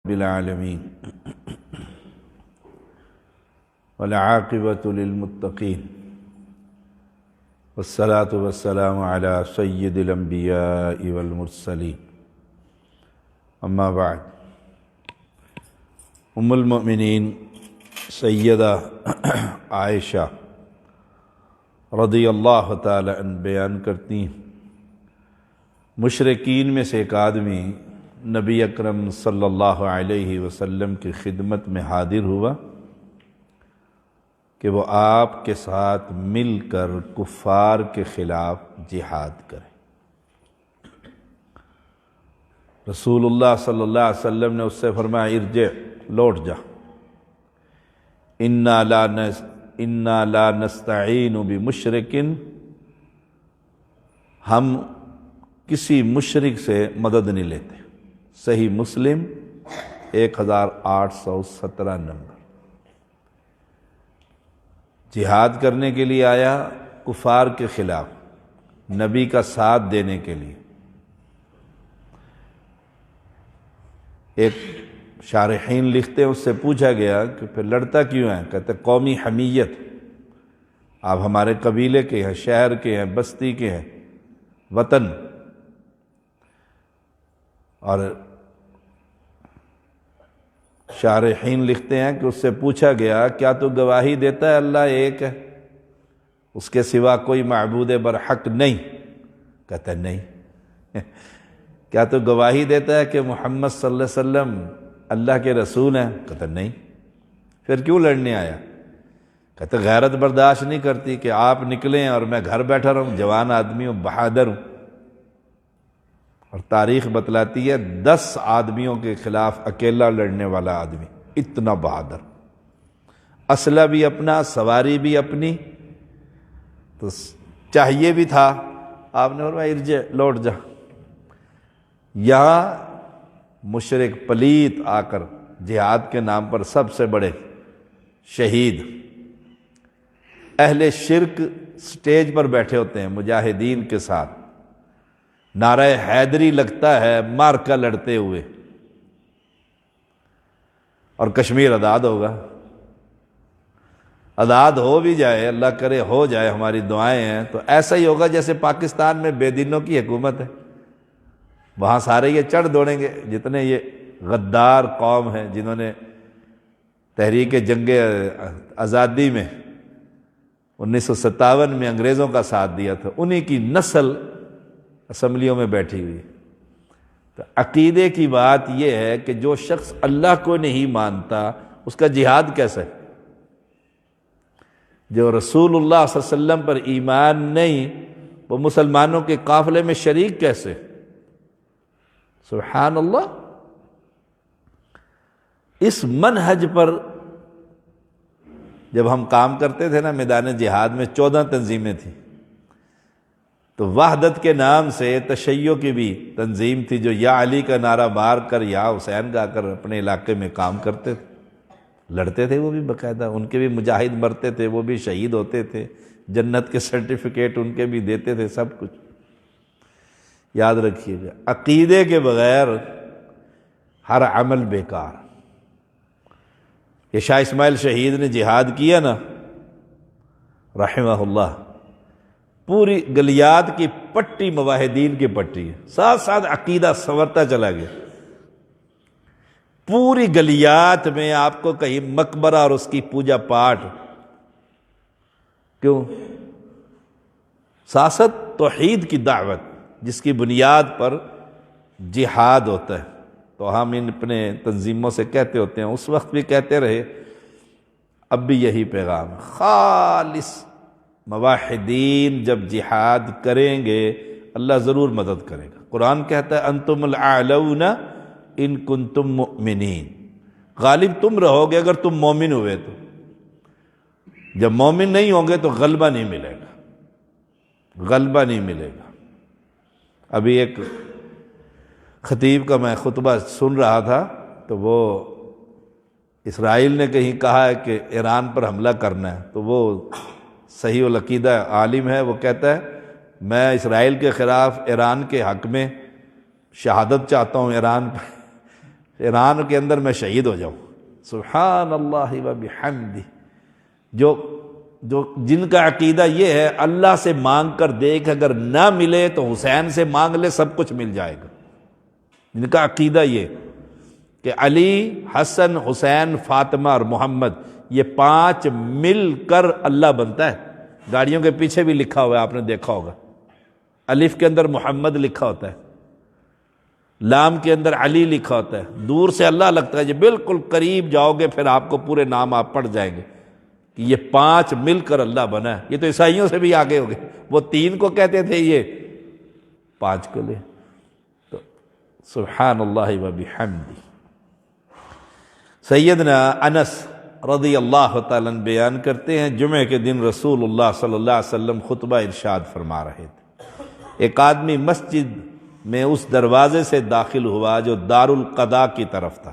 بالعالمین والعاقبۃ للمتقین والصلاۃ والسلام علی سید الانبیاء والمرسلین اما بعد۔ ام المؤمنین سیدہ عائشہ رضی اللہ تعالی عنہ بیان کرتی ہیں، مشرکین میں سے ایک آدمی نبی اکرم صلی اللہ علیہ وسلم کی خدمت میں حاضر ہوا کہ وہ آپ کے ساتھ مل کر کفار کے خلاف جہاد کرے۔ رسول اللہ صلی اللہ علیہ وسلم نے اس سے فرمایا ارجع، لوٹ جا، انا لا نستعین بمشرک، ہم کسی مشرک سے مدد نہیں لیتے۔ صحیح مسلم 1817 نمبر۔ جہاد کرنے کے لیے آیا کفار کے خلاف، نبی کا ساتھ دینے کے لیے۔ ایک شارحین لکھتے ہیں، اس سے پوچھا گیا کہ پھر لڑتا کیوں ہے؟ کہتے قومی حمیت، آپ ہمارے قبیلے کے ہیں، شہر کے ہیں، بستی کے ہیں، وطن۔ اور شارحین لکھتے ہیں کہ اس سے پوچھا گیا کیا تو گواہی دیتا ہے اللہ ایک ہے، اس کے سوا کوئی معبود برحق نہیں؟ کہتا ہے نہیں۔ کیا تو گواہی دیتا ہے کہ محمد صلی اللہ علیہ وسلم اللہ کے رسول ہیں؟ کہتا ہے نہیں۔ پھر کیوں لڑنے آیا؟ کہتا ہے غیرت برداشت نہیں کرتی کہ آپ نکلیں اور میں گھر بیٹھا رہوں، جوان آدمی ہوں، بہادر ہوں۔ اور تاریخ بتلاتی ہے 10 آدمیوں کے خلاف اکیلا لڑنے والا آدمی، اتنا بہادر، اسلحہ بھی اپنا، سواری بھی اپنی، تو چاہیے بھی تھا۔ آپ نے فرمایا ارجع، لوٹ جا۔ یہاں مشرک پلیت آ کر جہاد کے نام پر سب سے بڑے شہید، اہل شرک سٹیج پر بیٹھے ہوتے ہیں مجاہدین کے ساتھ، نعرہ حیدری لگتا ہے مارکا لڑتے ہوئے، اور کشمیر آزاد ہوگا۔ آزاد ہو بھی جائے، اللہ کرے ہو جائے، ہماری دعائیں ہیں، تو ایسا ہی ہوگا جیسے پاکستان میں بے دینوں کی حکومت ہے۔ وہاں سارے یہ چڑھ دوڑیں گے، جتنے یہ غدار قوم ہیں جنہوں نے تحریک جنگ آزادی میں 1957 میں انگریزوں کا ساتھ دیا تھا، انہی کی نسل اسمبلیوں میں بیٹھی ہوئی۔ تو عقیدے کی بات یہ ہے کہ جو شخص اللہ کو نہیں مانتا اس کا جہاد کیسے؟ جو رسول اللہ صلی اللہ علیہ وسلم پر ایمان نہیں، وہ مسلمانوں کے قافلے میں شریک کیسے؟ سبحان اللہ۔ اس منہج پر جب ہم کام کرتے تھے نا میدان جہاد میں، 14 تنظیمیں تھیں، تو وحدت کے نام سے تشیع کی بھی تنظیم تھی جو یا علی کا نعرہ مار کر یا حسین گا کر اپنے علاقے میں کام کرتے تھے، لڑتے تھے وہ بھی باقاعدہ، ان کے بھی مجاہد مرتے تھے، وہ بھی شہید ہوتے تھے، جنت کے سرٹیفکیٹ ان کے بھی دیتے تھے، سب کچھ۔ یاد رکھیے گا، عقیدے کے بغیر ہر عمل بیکار۔ یہ شاہ اسماعیل شہید نے جہاد کیا نا رحمہ اللہ، پوری گلیات کی پٹی مواحدین کی پٹی ہے، ساتھ ساتھ عقیدہ سنورتا چلا گیا۔ پوری گلیات میں آپ کو کہیں مقبرہ اور اس کی پوجا پاٹ، کیوں؟ سیاست توحید کی دعوت جس کی بنیاد پر جہاد ہوتا ہے۔ تو ہم ان اپنے تنظیموں سے کہتے ہوتے ہیں، اس وقت بھی کہتے رہے، اب بھی یہی پیغام، خالص موحدین جب جہاد کریں گے اللہ ضرور مدد کرے گا۔ قرآن کہتا ہے انتم الاعلون ان کنتم مؤمنین، غالب تم رہو گے اگر تم مومن ہوئے تو۔ جب مومن نہیں ہوں گے تو غلبہ نہیں ملے گا، غلبہ نہیں ملے گا۔ ابھی ایک خطیب کا میں خطبہ سن رہا تھا، تو وہ اسرائیل نے کہیں کہا ہے کہ ایران پر حملہ کرنا ہے، تو وہ صحیح العقیدہ عالم ہے، وہ کہتا ہے میں اسرائیل کے خلاف ایران کے حق میں شہادت چاہتا ہوں ایران پہ، ایران کے اندر میں شہید ہو جاؤں، سبحان اللہ و بحمدہ۔ جو جن کا عقیدہ یہ ہے اللہ سے مانگ کر دیکھ، اگر نہ ملے تو حسین سے مانگ لے، سب کچھ مل جائے گا۔ جن کا عقیدہ یہ کہ علی، حسن، حسین، فاطمہ اور محمد یہ 5 مل کر اللہ بنتا ہے۔ گاڑیوں کے پیچھے بھی لکھا ہوا ہے، آپ نے دیکھا ہوگا، الف کے اندر محمد لکھا ہوتا ہے، لام کے اندر علی لکھا ہوتا ہے، دور سے اللہ لگتا ہے، جب بالکل قریب جاؤ گے پھر آپ کو پورے نام آپ پڑھ جائیں گے کہ یہ 5 مل کر اللہ بنا ہے۔ یہ تو عیسائیوں سے بھی آگے ہو گئے، وہ 3 کو کہتے تھے، یہ 5 کو لے۔ تو سبحان اللہ و بحمدہ۔ سیدنا انس رضی اللہ تعالیٰ عنہ بیان کرتے ہیں، جمعہ کے دن رسول اللہ صلی اللہ علیہ وسلم خطبہ ارشاد فرما رہے تھے۔ ایک آدمی مسجد میں اس دروازے سے داخل ہوا جو دارالقضاء کی طرف تھا۔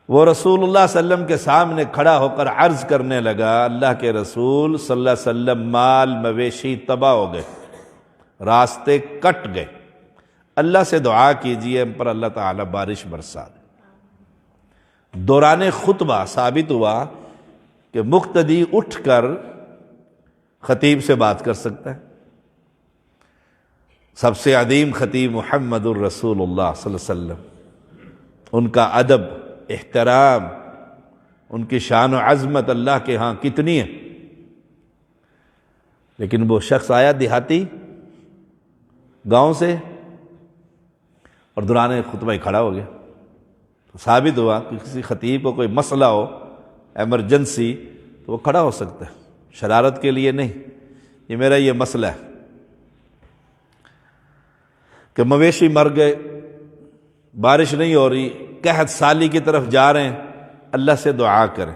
وہ رسول اللہ صلی اللہ علیہ وسلم کے سامنے کھڑا ہو کر عرض کرنے لگا، اللہ کے رسول صلی اللہ علیہ وسلم، مال مویشی تباہ ہو گئے، راستے کٹ گئے، اللہ سے دعا کیجئے ہم پر اللہ تعالیٰ بارش برسا دے۔ دوران خطبہ ثابت ہوا کہ مقتدی اٹھ کر خطیب سے بات کر سکتا ہے۔ سب سے عظیم خطیب محمد الرسول اللہ صلی اللہ علیہ وسلم، ان کا ادب، احترام، ان کی شان و عظمت اللہ کے ہاں کتنی ہے۔ لیکن وہ شخص آیا دیہاتی گاؤں سے اور دوران خطبہ ہی کھڑا ہو گیا۔ تو ثابت ہوا کہ کسی خطیب کو کوئی مسئلہ ہو، ایمرجنسی، تو وہ کھڑا ہو سکتا ہے، شرارت کے لیے نہیں۔ یہ میرا یہ مسئلہ ہے کہ مویشی مر گئے، بارش نہیں ہو رہی، قحط سالی کی طرف جا رہے ہیں، اللہ سے دعا کریں۔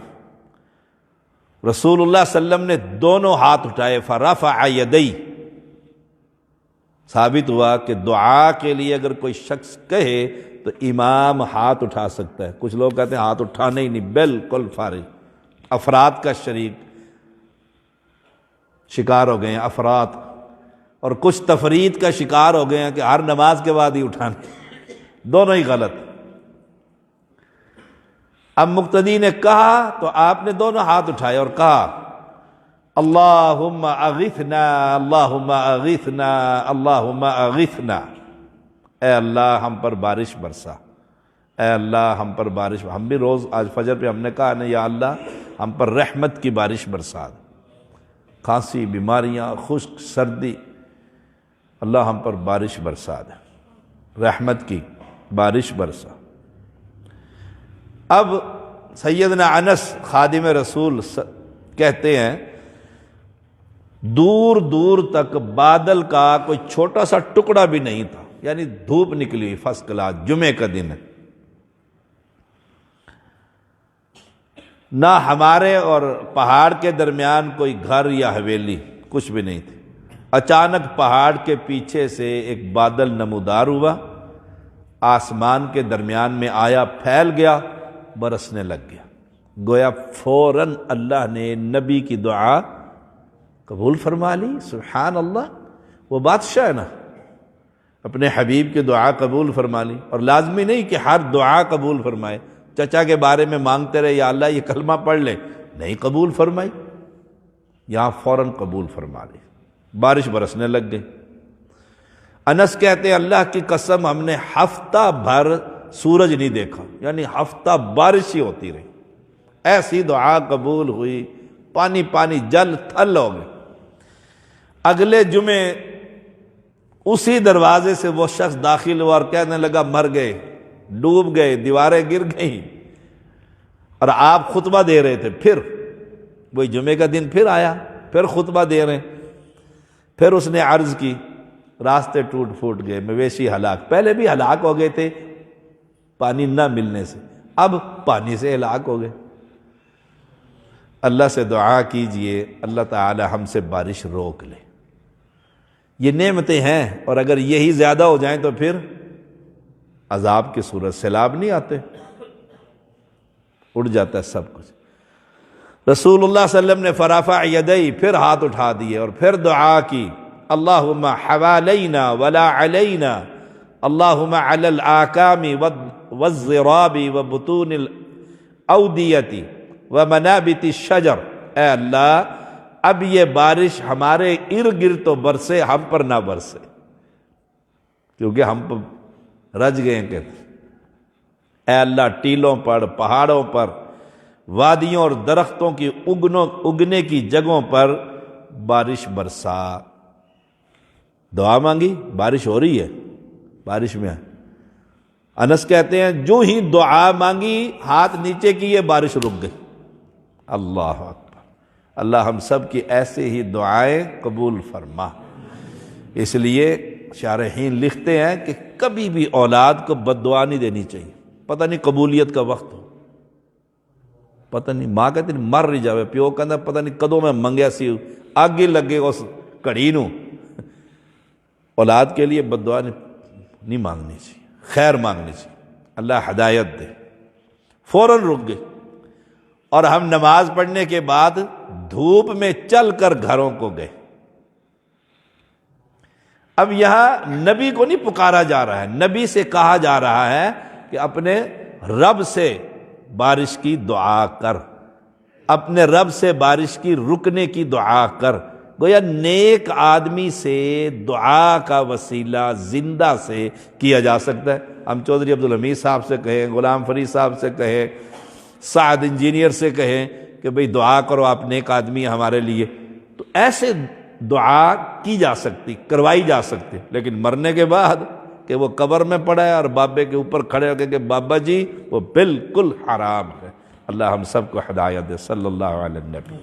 رسول اللہ صلی اللہ علیہ وسلم نے دونوں ہاتھ اٹھائے، فرفع یدی۔ ثابت ہوا کہ دعا کے لیے اگر کوئی شخص کہے تو امام ہاتھ اٹھا سکتا ہے۔ کچھ لوگ کہتے ہیں ہاتھ اٹھانے ہی نہیں، بالکل فارغ۔ افراد کا شکار ہو گئے ہیں افراد، اور کچھ تفرید کا شکار ہو گئے ہیں کہ ہر نماز کے بعد ہی اٹھانے، دونوں ہی غلط۔ اب مقتدی نے کہا تو آپ نے دونوں ہاتھ اٹھائے اور کہا، اللہم اغثنا، اللہم اغثنا، اللہم اغثنا، اے اللہ ہم پر بارش برسا، اے اللہ ہم پر بارش۔ ہم بھی روز آج فجر پہ ہم نے کہا نا، یا اللہ ہم پر رحمت کی بارش برسا دے۔ کھانسی، بیماریاں، خشک، سردی، اللہ ہم پر بارش برسا دے، رحمت کی بارش برسا۔ اب سیدنا انس خادم رسول کہتے ہیں، دور دور تک بادل کا کوئی چھوٹا سا ٹکڑا بھی نہیں تھا، یعنی دھوپ نکلی ہوئی فرسٹ کلاس، جمعے کا دن ہے، نہ ہمارے اور پہاڑ کے درمیان کوئی گھر یا حویلی، کچھ بھی نہیں تھی۔ اچانک پہاڑ کے پیچھے سے ایک بادل نمودار ہوا، آسمان کے درمیان میں آیا، پھیل گیا، برسنے لگ گیا۔ گویا فوراً اللہ نے نبی کی دعا قبول فرما لی۔ سبحان اللہ، وہ بادشاہ ہے نا، اپنے حبیب کی دعا قبول فرما لی۔ اور لازمی نہیں کہ ہر دعا قبول فرمائے، چچا کے بارے میں مانگتے رہے یا اللہ یہ کلمہ پڑھ لے، نہیں قبول فرمائی، یہاں فوراً قبول فرما لی، بارش برسنے لگ گئی۔ انس کہتے ہیں، اللہ کی قسم ہم نے ہفتہ بھر سورج نہیں دیکھا، یعنی ہفتہ بارش ہی ہوتی رہی، ایسی دعا قبول ہوئی، پانی پانی جل تھل ہو گئے۔ اگلے جمعے اسی دروازے سے وہ شخص داخل ہوا اور کہنے لگا، مر گئے، ڈوب گئے، دیواریں گر گئیں، اور آپ خطبہ دے رہے تھے۔ پھر وہی جمعے کا دن پھر آیا، پھر خطبہ دے رہے ہیں، پھر اس نے عرض کی، راستے ٹوٹ پھوٹ گئے، مویشی ہلاک، پہلے بھی ہلاک ہو گئے تھے پانی نہ ملنے سے، اب پانی سے ہلاک ہو گئے۔ اللہ سے دعا کیجئے اللہ تعالی ہم سے بارش روک لے۔ یہ نعمتیں ہیں، اور اگر یہی زیادہ ہو جائیں تو پھر عذاب کی صورت، سیلاب نہیں آتے، اڑ جاتا ہے سب کچھ۔ رسول اللہ صلی اللہ علیہ وسلم نے فرفع یدی، پھر ہاتھ اٹھا دیے اور پھر دعا کی، اللہم حوالینا ولا علینا، اللہم علی الاکام والضراب وبطون الاودیۃ ومنابت الشجر، اے اللہ اب یہ بارش ہمارے ارد گرد تو برسے، ہم پر نہ برسے، کیونکہ ہم پر رج گئے ہیں کہ اے اللہ ٹیلوں پر، پہاڑوں پر، وادیوں اور درختوں کی اگنے کی جگہوں پر بارش برسا۔ دعا مانگی، بارش ہو رہی ہے، بارش میں انس کہتے ہیں جو ہی دعا مانگی ہاتھ نیچے کیے بارش رک گئی۔ اللہ اکبر، اللہ ہم سب کی ایسے ہی دعائیں قبول فرما۔ اس لیے شارحین لکھتے ہیں کہ کبھی بھی اولاد کو بد دعا نہیں دینی چاہیے، پتہ نہیں قبولیت کا وقت ہو، پتہ نہیں، ماں کہتی نہیں مر رہی جاوے، پیو کہتا پتہ نہیں کدوں میں منگیا سی آگے لگے گا اس کڑی نو۔ اولاد کے لیے بد دعا نہیں مانگنی چاہیے، خیر مانگنی چاہیے، اللہ ہدایت دے۔ فوراً رک گئے، اور ہم نماز پڑھنے کے بعد دھوپ میں چل کر گھروں کو گئے۔ اب یہاں نبی کو نہیں پکارا جا رہا ہے، نبی سے کہا جا رہا ہے کہ اپنے رب سے بارش کی دعا کر، اپنے رب سے بارش کی رکنے کی دعا کر۔ گویا نیک آدمی سے دعا کا وسیلہ زندہ سے کیا جا سکتا ہے۔ ہم چودھری عبدالحمید صاحب سے کہیں، غلام فرید صاحب سے کہیں، سعد انجینئر سے کہیں کہ بھئی دعا کرو، آپ نیک آدمی ہیں ہمارے لیے، تو ایسے دعا کی جا سکتی، کروائی جا سکتی، لیکن مرنے کے بعد کہ وہ قبر میں پڑا ہے اور بابے کے اوپر کھڑے ہو کے کہ بابا جی، وہ بالکل حرام ہے۔ اللہ ہم سب کو ہدایت دے، صلی اللہ علیہ النبی۔